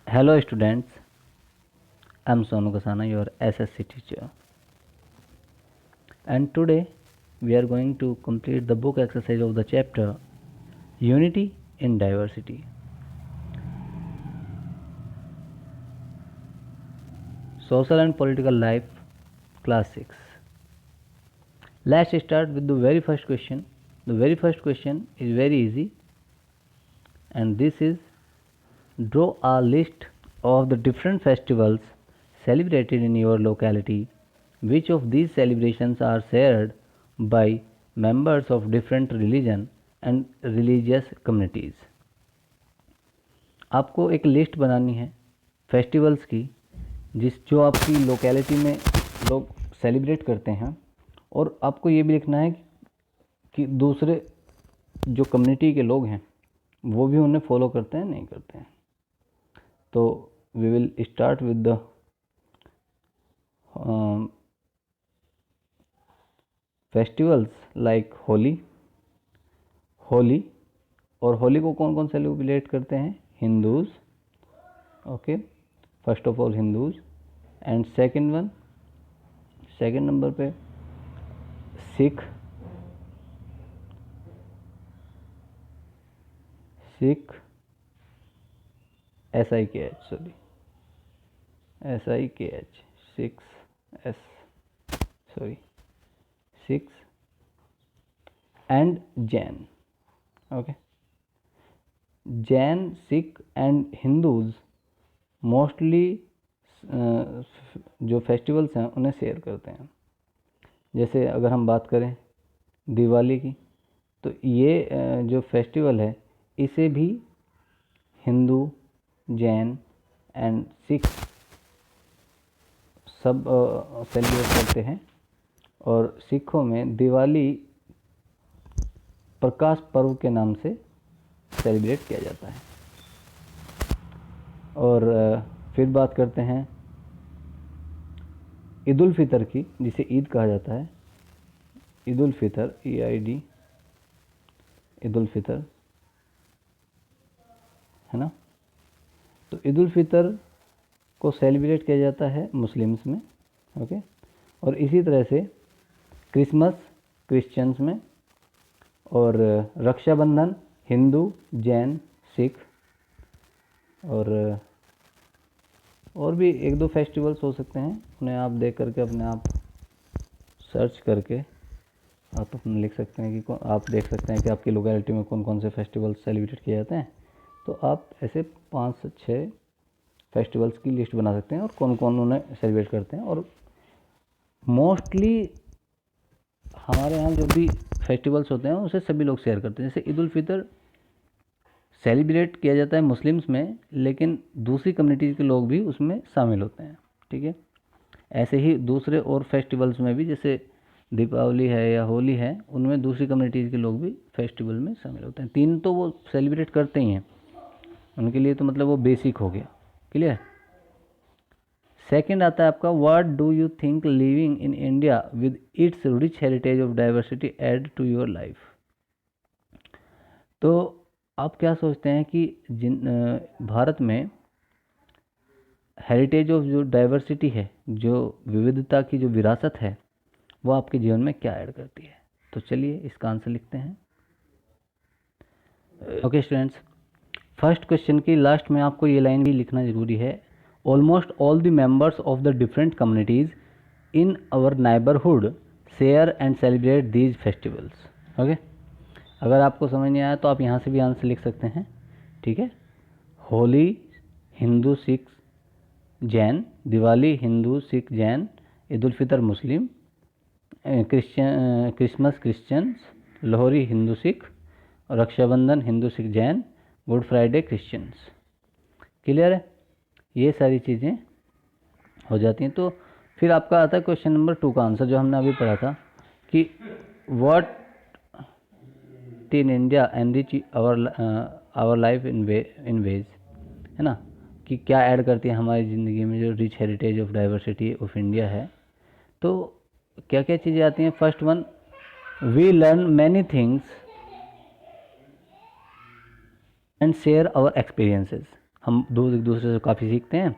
Hello students, I am Sonu Kasana, your SSC teacher, and today we are going to complete the book exercise of the chapter Unity in Diversity. Social and Political Life, Class 6. Let's start with the very first question. The very first question is very easy, and this is: draw a list of the different festivals celebrated in your locality. Which of these celebrations are shared by members of different religion and religious communities? आपको एक list बनानी है festivals की जो आपकी locality में लोग celebrate करते हैं, और आपको ये भी लिखना है कि दूसरे जो कम्युनिटी के लोग हैं वो भी उन्हें फॉलो करते हैं नहीं करते हैं. तो we will start with the festivals like Holi. और होली को कौन कौन सेलिब्रेट करते हैं? Hindus. Okay, first of all Hindus. And second number पे Sikh. SIKH, six. And Jain. Okay, Jain, Sikh and Hindus mostly जो फेस्टिवल्स हैं उन्हें शेयर करते हैं. जैसे अगर हम बात करें दिवाली की, तो ये जो फेस्टिवल है इसे भी हिंदू, जैन एंड सिख सब सेलिब्रेट करते हैं. और सिखों में दिवाली प्रकाश पर्व के नाम से सेलिब्रेट किया जाता है. और फिर बात करते हैं ईद उल फितर की, जिसे ईद कहा जाता है. ईद उल फितर, EID, ईद उल फितर, है ना. तो ईद उल फितर को सेलिब्रेट किया जाता है मुस्लिम्स में. ओके, और इसी तरह से क्रिसमस क्रिश्चियंस में, और रक्षाबंधन हिंदू, जैन, सिख, और भी एक दो फेस्टिवल्स हो सकते हैं. उन्हें आप देख करके अपने आप सर्च करके आप अपने लिख सकते हैं कि आप देख सकते हैं कि आपकी लोकेलिटी में कौन कौन से फेस्टिवल्स सेलिब्रेट किए जाते हैं. तो आप ऐसे 5 से 6 फेस्टिवल्स की लिस्ट बना सकते हैं और कौन कौन उन्हें सेलिब्रेट करते हैं. और मोस्टली हमारे यहाँ जो भी फेस्टिवल्स होते हैं उसे सभी लोग शेयर करते हैं. जैसे ईद उल फितर सेलिब्रेट किया जाता है मुस्लिम्स में, लेकिन दूसरी कम्युनिटीज़ के लोग भी उसमें शामिल होते हैं. ठीक है, ऐसे ही दूसरे और फेस्टिवल्स में भी, जैसे दीपावली है या होली है, उनमें दूसरी कम्युनिटीज़ के लोग भी फेस्टिवल में शामिल होते हैं. 3 तो वो सेलिब्रेट करते ही हैं, उनके लिए तो मतलब वो बेसिक हो गया. क्लियर. सेकंड आता है आपका, what do you think living in India with its rich heritage of diversity add to your life. तो आप क्या सोचते हैं कि भारत में हेरिटेज ऑफ जो डाइवर्सिटी है, जो विविधता की जो विरासत है, वो आपके जीवन में क्या ऐड करती है? तो चलिए इसका आंसर लिखते हैं. ओके स्टूडेंट्स, फर्स्ट क्वेश्चन की लास्ट में आपको ये लाइन भी लिखना ज़रूरी है. Almost all the members of the different communities in our neighbourhood share and celebrate these festivals. Okay, अगर आपको समझ नहीं आया तो आप यहाँ से भी आंसर लिख सकते हैं. ठीक है, Holi Hindu, Sikh, Jain. Diwali Hindu, Sikh, Jain. Eid ul Fitr Muslim. Christmas Christians. Lohri Hindu, Sikh. Rakshabandhan Hindu, Sikh, Jain. Good Friday Christians. Clear है, ये सारी चीज़ें हो जाती हैं. तो फिर आपका आता है क्वेश्चन नंबर 2 का आंसर, जो हमने अभी पढ़ा था कि what in India enrich our life in ways, है ना, कि क्या ऐड करती है हमारी ज़िंदगी में जो rich heritage of diversity of India है. तो क्या क्या चीज़ें आती हैं? First one, we learn many things and share our experiences. हम एक दूसरे से काफ़ी सीखते हैं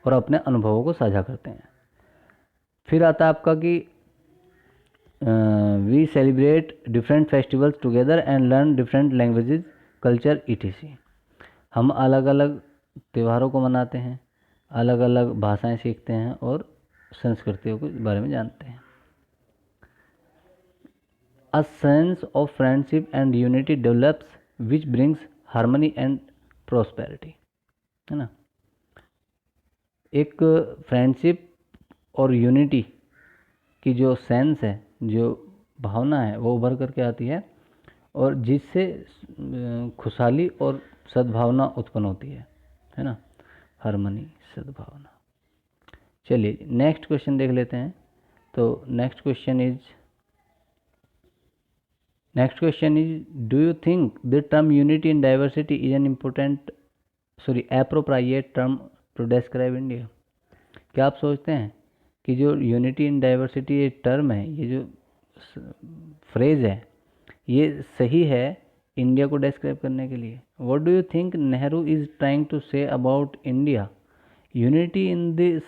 और अपने अनुभवों को साझा करते हैं। फिर आता है आपका कि we celebrate different festivals together and learn different languages culture etc। हम अलग अलग त्योहारों को मनाते हैं, अलग अलग भाषाएं सीखते हैं और संस्कृतियों के बारे में जानते हैं। A sense of friendship and unity develops which brings harmony and prosperity, है ना। एक फ्रेंडशिप और यूनिटी की जो सेंस है, जो भावना है, वो उभर करके आती है और जिससे खुशहाली और सद्भावना उत्पन्न होती है ना। हार्मनी, सद्भावना। चलिए नेक्स्ट क्वेश्चन देख लेते हैं। तो next question is do you think the term unity in diversity is an appropriate term to describe India. क्या आप सोचते हैं कि जो यूनिटी इन डाइवर्सिटी ये टर्म है, ये जो फ्रेज है, ये सही है इंडिया को डिस्क्राइब करने के लिए? What do you think Nehru is trying to say about India unity in the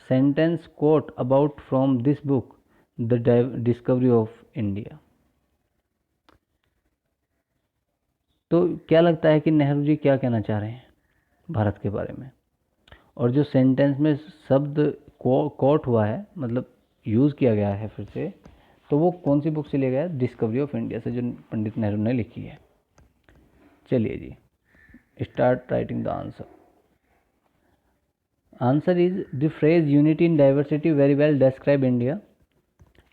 sentence quote about from this book the Discovery of India. तो क्या लगता है कि नेहरू जी क्या कहना चाह रहे हैं भारत के बारे में? और जो सेंटेंस में शब्द कोट हुआ है, मतलब यूज़ किया गया है फिर से, तो वो कौन सी बुक से लिया गया है? डिस्कवरी ऑफ इंडिया से, जो पंडित नेहरू ने लिखी है। चलिए जी, start writing the answer. Answer is the phrase unity in diversity very well describe India.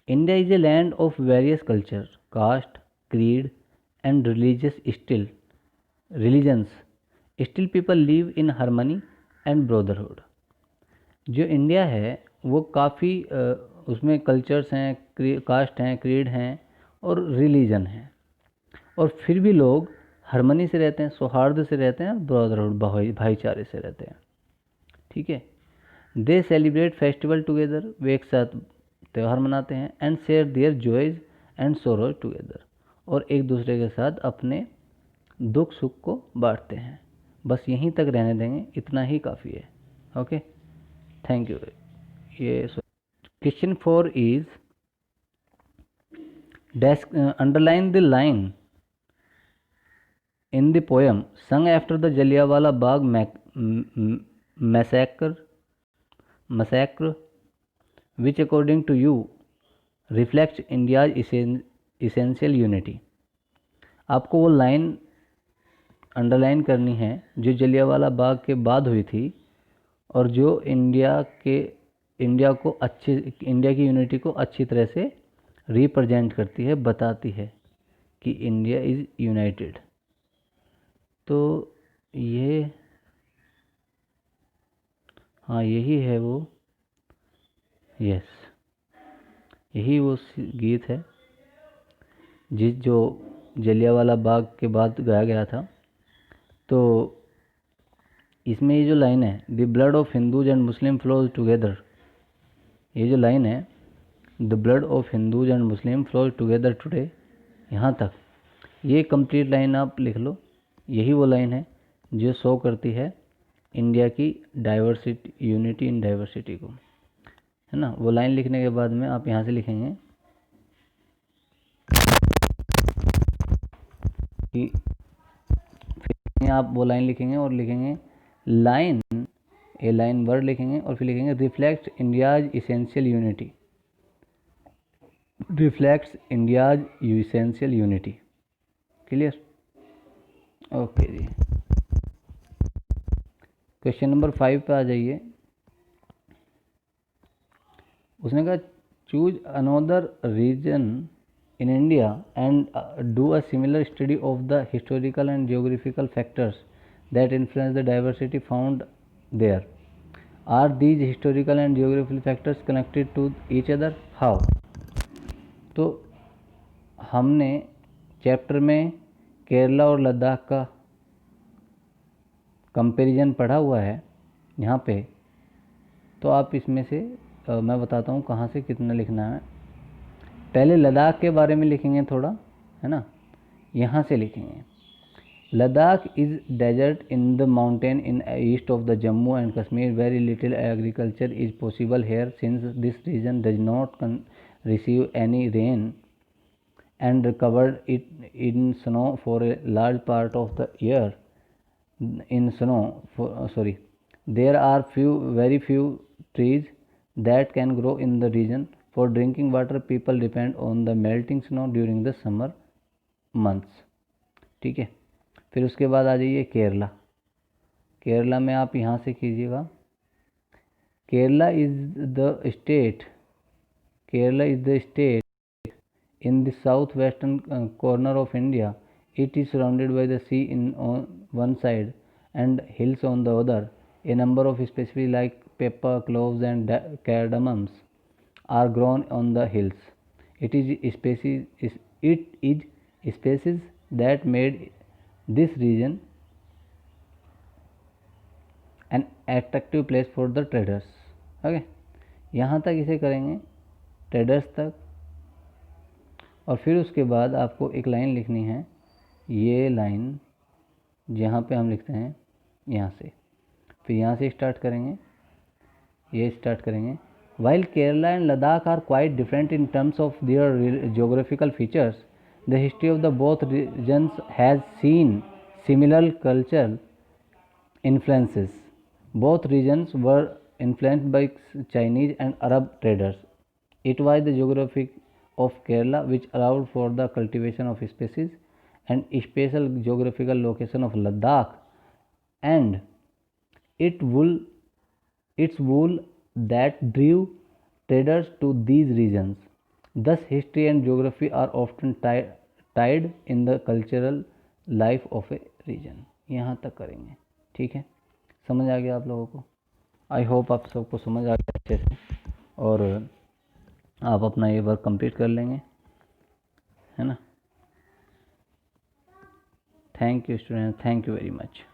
India is a land of various culture, caste, creed and religions still people live in harmony and brotherhood. जो India है वो काफ़ी उसमें cultures हैं, cast हैं, creed हैं और religion हैं, और फिर भी लोग हार्मनी से रहते हैं, सौहार्द से रहते हैं, ब्रदरहुड, भाईचारे से रहते हैं। ठीक है। दे सेलिब्रेट फेस्टिवल टुगेदर, वे एक साथ त्यौहार मनाते हैं, and share their joys and sorrows together, और एक दूसरे के साथ अपने दुख सुख को बांटते हैं। बस यहीं तक रहने देंगे, इतना ही काफ़ी है। Okay, thank you. ये question 4 is underline the line in the poem sung after the Jallianwala Bagh massacre, which according to you reflects India's essential unity। आपको वो लाइन अंडरलाइन करनी है जो जलियांवाला बाग के बाद हुई थी और जो इंडिया की यूनिटी को अच्छी तरह से रिप्रेजेंट करती है, बताती है कि इंडिया इज़ यूनाइटेड। तो ये, हाँ यही है वो, यस, यही वो गीत है जो जलियांवाला बाग के बाद गाया गया था। तो इसमें ये जो लाइन है, the blood of Hindus and Muslim flows together, ये जो लाइन है, the blood of Hindus and Muslim flows together today, यहाँ तक ये कंप्लीट लाइन आप लिख लो। यही वो लाइन है जो शो करती है इंडिया की डाइवर्सिटी, यूनिटी इन डाइवर्सिटी को, है ना। वो लाइन लिखने के बाद में आप यहाँ से लिखेंगे कि, फिर आप वो लाइन लिखेंगे और लिखेंगे लाइन, ए लाइन वर्ड लिखेंगे और फिर लिखेंगे reflect India's essential unity, reflects India's essential unity. Clear? Okay जी, क्वेश्चन नंबर 5 पे आ जाइए। उसने कहा choose another region in India and do a similar study of the historical and geographical factors that influence the diversity found there. Are these historical and geographical factors connected to each other? How? तो हमने chapter में केरला और लद्दाख का comparison पढ़ा हुआ है यहाँ पे, तो आप इसमें से मैं बताता हूँ कहाँ से कितना लिखना है। पहले लद्दाख के बारे में लिखेंगे थोड़ा, है ना, यहाँ से लिखेंगे। Ladakh is desert in the mountain in east of the Jammu and Kashmir. Very little agriculture is possible here since this region does not receive any rain and covered it in snow for a large part of the year. There are very few trees that can grow in the region. For drinking water, people depend on the melting snow during the summer months. ठीक है, फिर उसके बाद आ जाइए केरला। केरला में आप यहाँ से कीजिएगा, Kerala is the state in the southwestern corner of India. It is surrounded by the sea on one side and hills on the other. A number of species like pepper, cloves, and cardamoms are grown on the hills. It is species that made this region an attractive place for the traders. Okay, यहाँ तक इसे करेंगे traders तक, और फिर उसके बाद आपको एक लाइन लिखनी है, ये लाइन जहाँ पे हम लिखते हैं यहाँ से, फिर यहाँ से स्टार्ट करेंगे, ये स्टार्ट करेंगे. While Kerala and Ladakh are quite different in terms of their geographical features, the history of the both regions has seen similar cultural influences. Both regions were influenced by Chinese and Arab traders. It was the geography of Kerala which allowed for the cultivation of species, and special geographical location of Ladakh and its wool that drew traders to these regions. Thus, history and geography are often tied in the cultural life of a region. यहाँ तक करेंगे, ठीक है. समझ आ गया आप लोगों को? आई होप आप सबको समझ आ गया अच्छे से, और आप अपना ये वर्क कंप्लीट कर लेंगे, है ना. Thank you student, thank you very much.